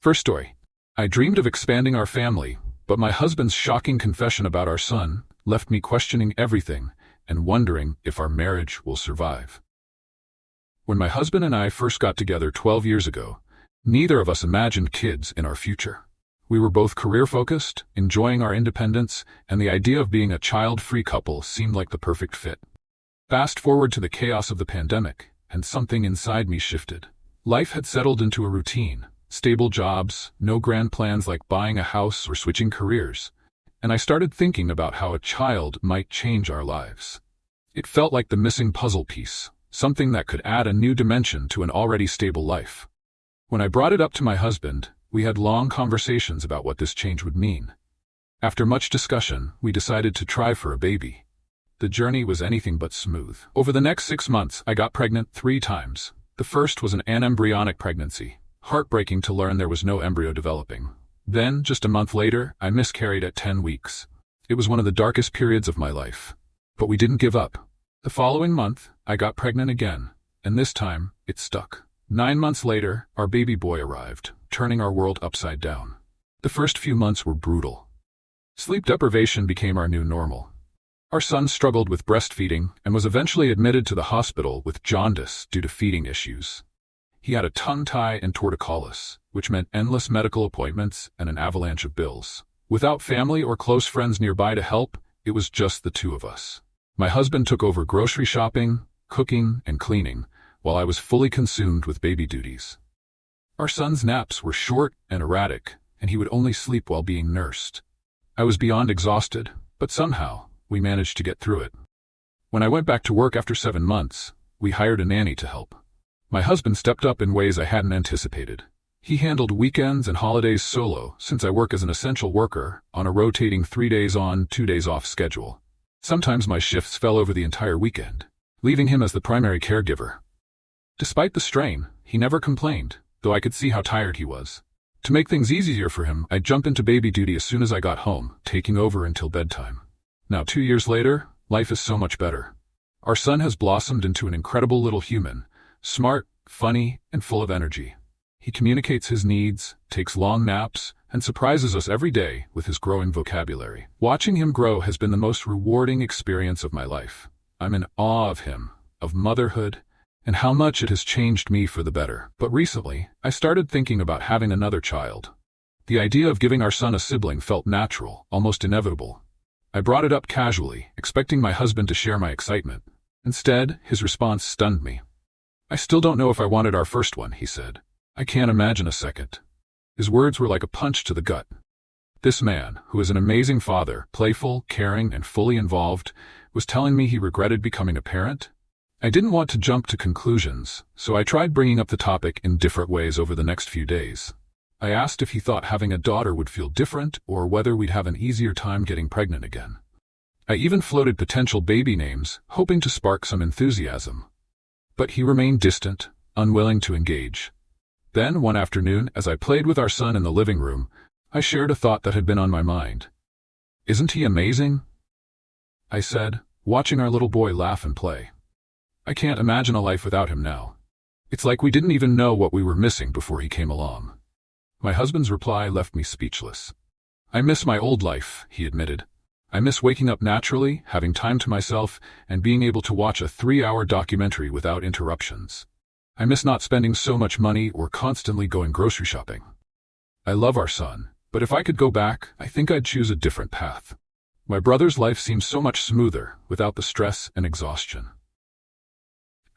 First story. I dreamed of expanding our family, but my husband's shocking confession about our son left me questioning everything and wondering if our marriage will survive. When my husband and I first got together 12 years ago, neither of us imagined kids in our future. We were both career-focused, enjoying our independence, and the idea of being a child-free couple seemed like the perfect fit. Fast forward to the chaos of the pandemic, and something inside me shifted. Life had settled into a routine, stable jobs, no grand plans like buying a house or switching careers, and I started thinking about how a child might change our lives. It felt like the missing puzzle piece, something that could add a new dimension to an already stable life. When I brought it up to my husband, we had long conversations about what this change would mean. After much discussion, we decided to try for a baby. The journey was anything but smooth. Over the next 6 months, I got pregnant 3 times. The first was an anembryonic pregnancy. Heartbreaking to learn there was no embryo developing. Then, just a month later, I miscarried at 10 weeks. It was one of the darkest periods of my life. But we didn't give up. The following month, I got pregnant again, and this time, it stuck. 9 months later, our baby boy arrived, turning our world upside down. The first few months were brutal. Sleep deprivation became our new normal. Our son struggled with breastfeeding and was eventually admitted to the hospital with jaundice due to feeding issues. He had a tongue tie and torticollis, which meant endless medical appointments and an avalanche of bills. Without family or close friends nearby to help, it was just the two of us. My husband took over grocery shopping, cooking, and cleaning, while I was fully consumed with baby duties. Our son's naps were short and erratic, and he would only sleep while being nursed. I was beyond exhausted, but somehow, we managed to get through it. When I went back to work after 7 months, we hired a nanny to help. My husband stepped up in ways I hadn't anticipated. He handled weekends and holidays solo, since I work as an essential worker on a rotating 3 days on, 2 days off schedule. Sometimes my shifts fell over the entire weekend, leaving him as the primary caregiver. Despite the strain, he never complained, though I could see how tired he was. To make things easier for him, I'd jump into baby duty as soon as I got home, taking over until bedtime. Now 2 years later, life is so much better. Our son has blossomed into an incredible little human, smart, funny, and full of energy. He communicates his needs, takes long naps, and surprises us every day with his growing vocabulary. Watching him grow has been the most rewarding experience of my life. I'm in awe of him, of motherhood, and how much it has changed me for the better. But recently, I started thinking about having another child. The idea of giving our son a sibling felt natural, almost inevitable. I brought it up casually, expecting my husband to share my excitement. Instead, his response stunned me. "I still don't know if I wanted our first one," he said. "I can't imagine a second." His words were like a punch to the gut. This man, who is an amazing father, playful, caring, and fully involved, was telling me he regretted becoming a parent? I didn't want to jump to conclusions, so I tried bringing up the topic in different ways over the next few days. I asked if he thought having a daughter would feel different or whether we'd have an easier time getting pregnant again. I even floated potential baby names, hoping to spark some enthusiasm. But he remained distant, unwilling to engage. Then, one afternoon, as I played with our son in the living room, I shared a thought that had been on my mind. "Isn't he amazing?" I said, watching our little boy laugh and play. "I can't imagine a life without him now. It's like we didn't even know what we were missing before he came along." My husband's reply left me speechless. "I miss my old life," he admitted. "I miss waking up naturally, having time to myself, and being able to watch a 3-hour documentary without interruptions. I miss not spending so much money or constantly going grocery shopping. I love our son, but if I could go back, I think I'd choose a different path. My brother's life seems so much smoother, without the stress and exhaustion."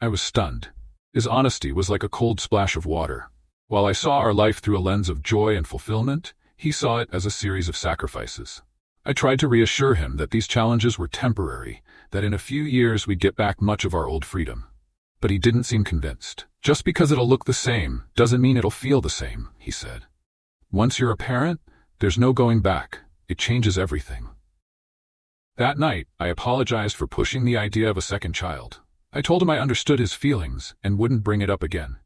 I was stunned. His honesty was like a cold splash of water. While I saw our life through a lens of joy and fulfillment, he saw it as a series of sacrifices. I tried to reassure him that these challenges were temporary, that in a few years we'd get back much of our old freedom. But he didn't seem convinced. "Just because it'll look the same doesn't mean it'll feel the same," he said. "Once you're a parent, there's no going back. It changes everything." That night, I apologized for pushing the idea of a second child. I told him I understood his feelings and wouldn't bring it up again.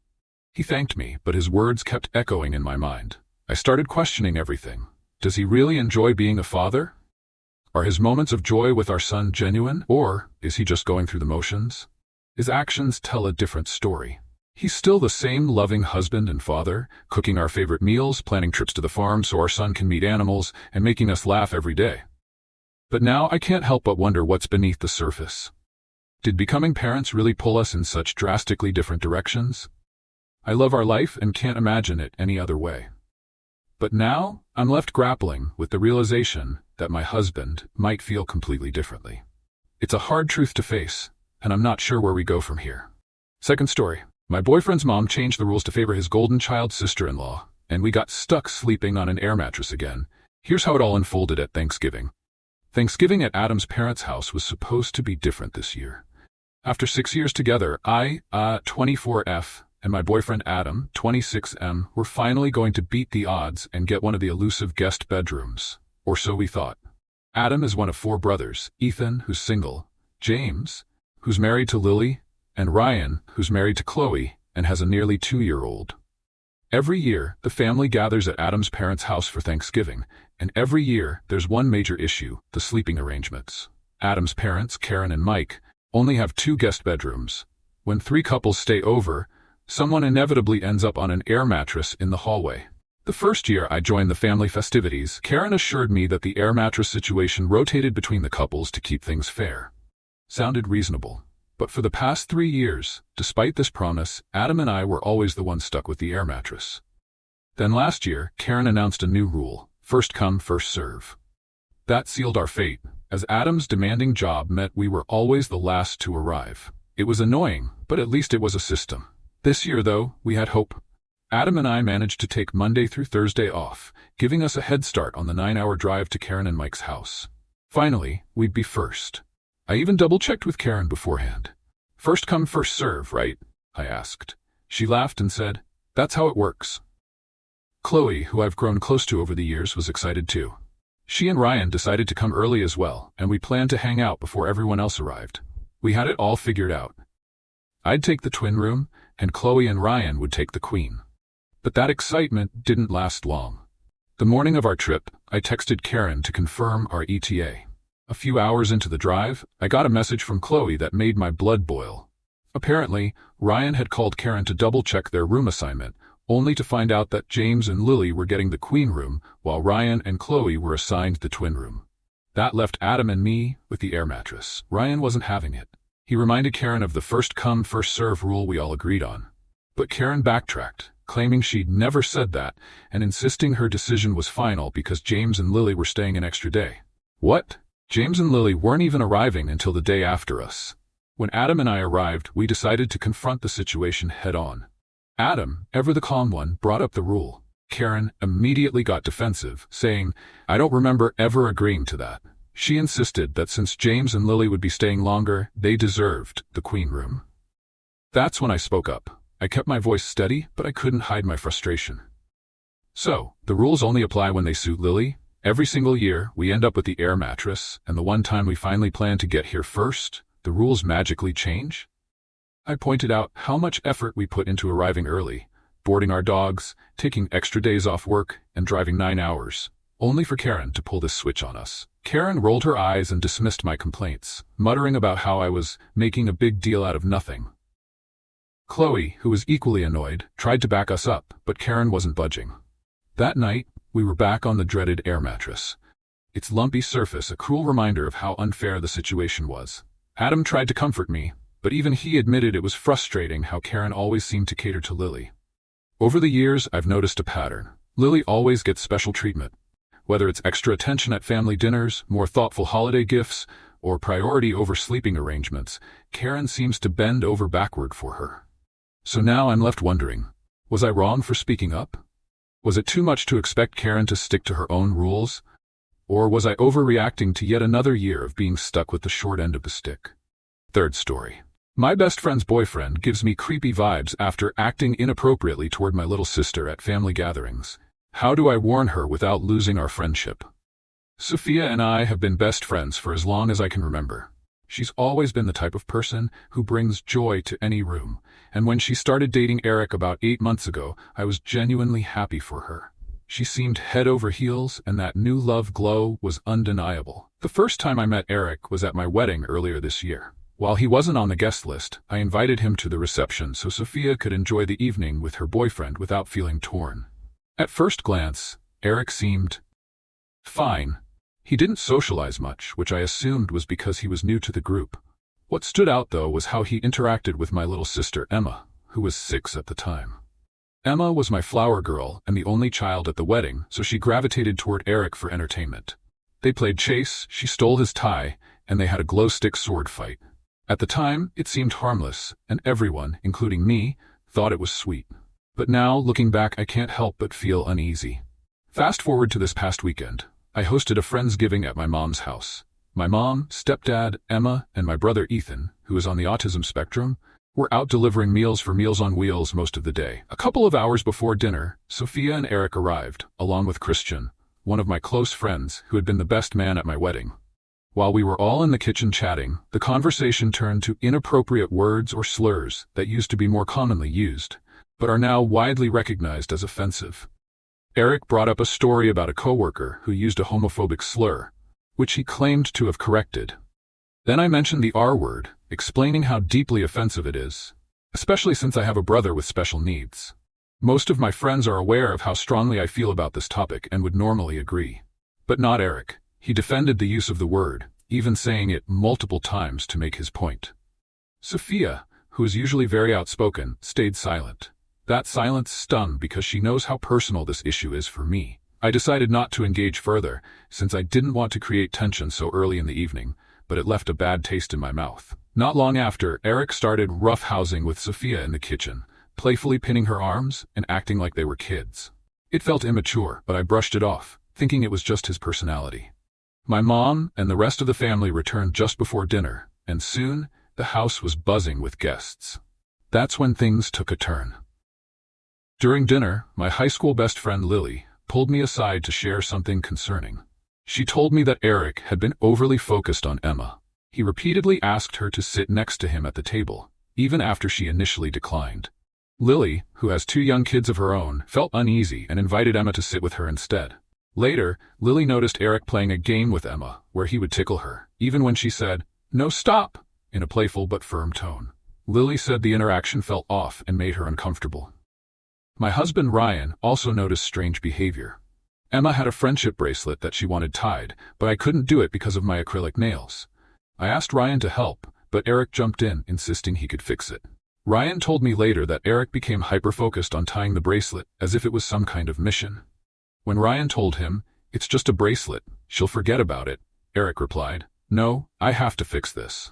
He thanked me, but his words kept echoing in my mind. I started questioning everything. Does he really enjoy being a father? Are his moments of joy with our son genuine, or is he just going through the motions? His actions tell a different story. He's still the same loving husband and father, cooking our favorite meals, planning trips to the farm so our son can meet animals, and making us laugh every day. But now I can't help but wonder what's beneath the surface. Did becoming parents really pull us in such drastically different directions? I love our life and can't imagine it any other way. But now, I'm left grappling with the realization that my husband might feel completely differently. It's a hard truth to face, and I'm not sure where we go from here. Second story. My boyfriend's mom changed the rules to favor his golden child sister-in-law, and we got stuck sleeping on an air mattress again. Here's how it all unfolded at Thanksgiving. Thanksgiving at Adam's parents' house was supposed to be different this year. After 6 years together, I, 24F, and my boyfriend Adam, 26M, were finally going to beat the odds and get one of the elusive guest bedrooms. Or so we thought. Adam is one of 4 brothers: Ethan, who's single, James, who's married to Lily, and Ryan, who's married to Chloe and has a nearly 2-year-old. Every year, the family gathers at Adam's parents' house for Thanksgiving, and every year there's one major issue: the sleeping arrangements. Adam's parents, Karen and Mike, only have 2 guest bedrooms. When 3 couples stay over, someone inevitably ends up on an air mattress in the hallway. The first year I joined the family festivities, Karen assured me that the air mattress situation rotated between the couples to keep things fair. Sounded reasonable. But for the past 3 years, despite this promise, Adam and I were always the ones stuck with the air mattress. Then last year, Karen announced a new rule: first come, first serve. That sealed our fate, as Adam's demanding job meant we were always the last to arrive. It was annoying, but at least it was a system. This year, though, we had hope. Adam and I managed to take Monday through Thursday off, giving us a head start on the 9-hour drive to Karen and Mike's house. Finally, we'd be first. I even double-checked with Karen beforehand. First come, first serve, right? I asked. She laughed and said, "That's how it works." Chloe, who I've grown close to over the years, was excited too. She and Ryan decided to come early as well, and we planned to hang out before everyone else arrived. We had it all figured out. I'd take the twin room, and Chloe and Ryan would take the queen. But that excitement didn't last long. The morning of our trip, I texted Karen to confirm our ETA. A few hours into the drive, I got a message from Chloe that made my blood boil. Apparently, Ryan had called Karen to double-check their room assignment, only to find out that James and Lily were getting the queen room, while Ryan and Chloe were assigned the twin room. That left Adam and me with the air mattress. Ryan wasn't having it. He reminded Karen of the first come, first serve rule we all agreed on. But Karen backtracked, claiming she'd never said that, and insisting her decision was final because James and Lily were staying an extra day. What? James and Lily weren't even arriving until the day after us. When Adam and I arrived, we decided to confront the situation head-on. Adam, ever the calm one, brought up the rule. Karen immediately got defensive, saying, "I don't remember ever agreeing to that." She insisted that since James and Lily would be staying longer, they deserved the queen room. That's when I spoke up. I kept my voice steady, but I couldn't hide my frustration. "So, the rules only apply when they suit Lily? Every single year, we end up with the air mattress, and the one time we finally plan to get here first, the rules magically change?" I pointed out how much effort we put into arriving early, boarding our dogs, taking extra days off work, and driving 9 hours, only for Karen to pull this switch on us. Karen rolled her eyes and dismissed my complaints, muttering about how I was making a big deal out of nothing. Chloe, who was equally annoyed, tried to back us up, but Karen wasn't budging. That night, we were back on the dreaded air mattress. Its lumpy surface a cruel reminder of how unfair the situation was. Adam tried to comfort me, but even he admitted it was frustrating how Karen always seemed to cater to Lily. Over the years, I've noticed a pattern. Lily always gets special treatment. Whether it's extra attention at family dinners, more thoughtful holiday gifts, or priority over sleeping arrangements, Karen seems to bend over backward for her. So now I'm left wondering, was I wrong for speaking up? Was it too much to expect Karen to stick to her own rules? Or was I overreacting to yet another year of being stuck with the short end of the stick? Third story. My best friend's boyfriend gives me creepy vibes after acting inappropriately toward my little sister at family gatherings. How do I warn her without losing our friendship? Sophia and I have been best friends for as long as I can remember. She's always been the type of person who brings joy to any room, and when she started dating Eric about 8 months ago, I was genuinely happy for her. She seemed head over heels, and that new love glow was undeniable. The first time I met Eric was at my wedding earlier this year. While he wasn't on the guest list, I invited him to the reception so Sophia could enjoy the evening with her boyfriend without feeling torn. At first glance, Eric seemed fine. He didn't socialize much, which I assumed was because he was new to the group. What stood out, though, was how he interacted with my little sister Emma, who was 6 at the time. Emma was my flower girl and the only child at the wedding, so she gravitated toward Eric for entertainment. They played chase, she stole his tie, and they had a glow-stick sword fight. At the time, it seemed harmless, and everyone, including me, thought it was sweet. But now, looking back, I can't help but feel uneasy. Fast forward to this past weekend. I hosted a Friendsgiving at my mom's house. My mom, stepdad, Emma, and my brother Ethan, who is on the autism spectrum, were out delivering meals for Meals on Wheels most of the day. A couple of hours before dinner, Sophia and Eric arrived, along with Christian, one of my close friends who had been the best man at my wedding. While we were all in the kitchen chatting, the conversation turned to inappropriate words or slurs that used to be more commonly used, but are now widely recognized as offensive. Eric brought up a story about a coworker who used a homophobic slur, which he claimed to have corrected. Then I mentioned the R word, explaining how deeply offensive it is, especially since I have a brother with special needs. Most of my friends are aware of how strongly I feel about this topic and would normally agree. But not Eric. He defended the use of the word, even saying it multiple times to make his point. Sophia, who is usually very outspoken, stayed silent. That silence stung because she knows how personal this issue is for me. I decided not to engage further, since I didn't want to create tension so early in the evening, but it left a bad taste in my mouth. Not long after, Eric started roughhousing with Sophia in the kitchen, playfully pinning her arms and acting like they were kids. It felt immature, but I brushed it off, thinking it was just his personality. My mom and the rest of the family returned just before dinner, and soon, the house was buzzing with guests. That's when things took a turn. During dinner, my high school best friend Lily pulled me aside to share something concerning. She told me that Eric had been overly focused on Emma. He repeatedly asked her to sit next to him at the table, even after she initially declined. Lily, who has 2 young kids of her own, felt uneasy and invited Emma to sit with her instead. Later, Lily noticed Eric playing a game with Emma, where he would tickle her, even when she said, "No, stop," in a playful but firm tone. Lily said the interaction felt off and made her uncomfortable. My husband Ryan also noticed strange behavior. Emma had a friendship bracelet that she wanted tied, but I couldn't do it because of my acrylic nails. I asked Ryan to help, but Eric jumped in, insisting he could fix it. Ryan told me later that Eric became hyper-focused on tying the bracelet as if it was some kind of mission. When Ryan told him, "It's just a bracelet, she'll forget about it," Eric replied, "No, I have to fix this."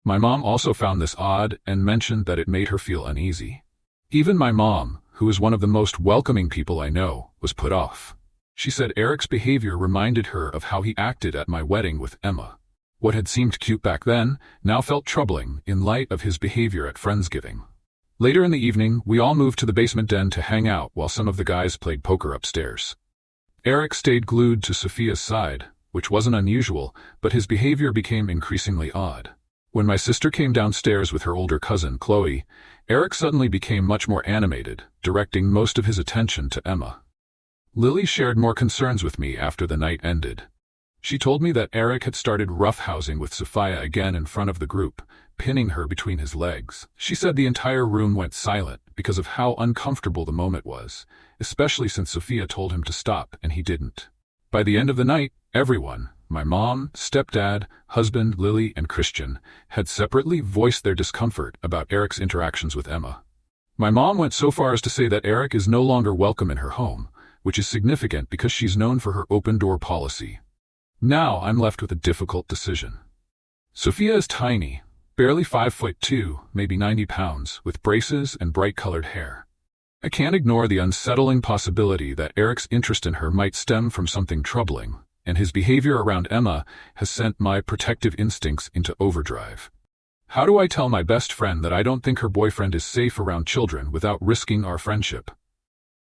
My mom also found this odd and mentioned that it made her feel uneasy. Even my mom, who is one of the most welcoming people I know, was put off. She said Eric's behavior reminded her of how he acted at my wedding with Emma. What had seemed cute back then now felt troubling in light of his behavior at Friendsgiving. Later in the evening, we all moved to the basement den to hang out while some of the guys played poker upstairs. Eric stayed glued to Sophia's side, which wasn't unusual, but his behavior became increasingly odd. When my sister came downstairs with her older cousin, Chloe, Eric suddenly became much more animated, directing most of his attention to Emma. Lily shared more concerns with me after the night ended. She told me that Eric had started roughhousing with Sophia again in front of the group, pinning her between his legs. She said the entire room went silent because of how uncomfortable the moment was, especially since Sophia told him to stop and he didn't. By the end of the night, everyone, my mom, stepdad, husband, Lily, and Christian, had separately voiced their discomfort about Eric's interactions with Emma. My mom went so far as to say that Eric is no longer welcome in her home, which is significant because she's known for her open-door policy. Now I'm left with a difficult decision. Sophia is tiny, barely 5'2", maybe 90 pounds, with braces and bright-colored hair. I can't ignore the unsettling possibility that Eric's interest in her might stem from something troubling, and his behavior around Emma has sent my protective instincts into overdrive. How do I tell my best friend that I don't think her boyfriend is safe around children without risking our friendship?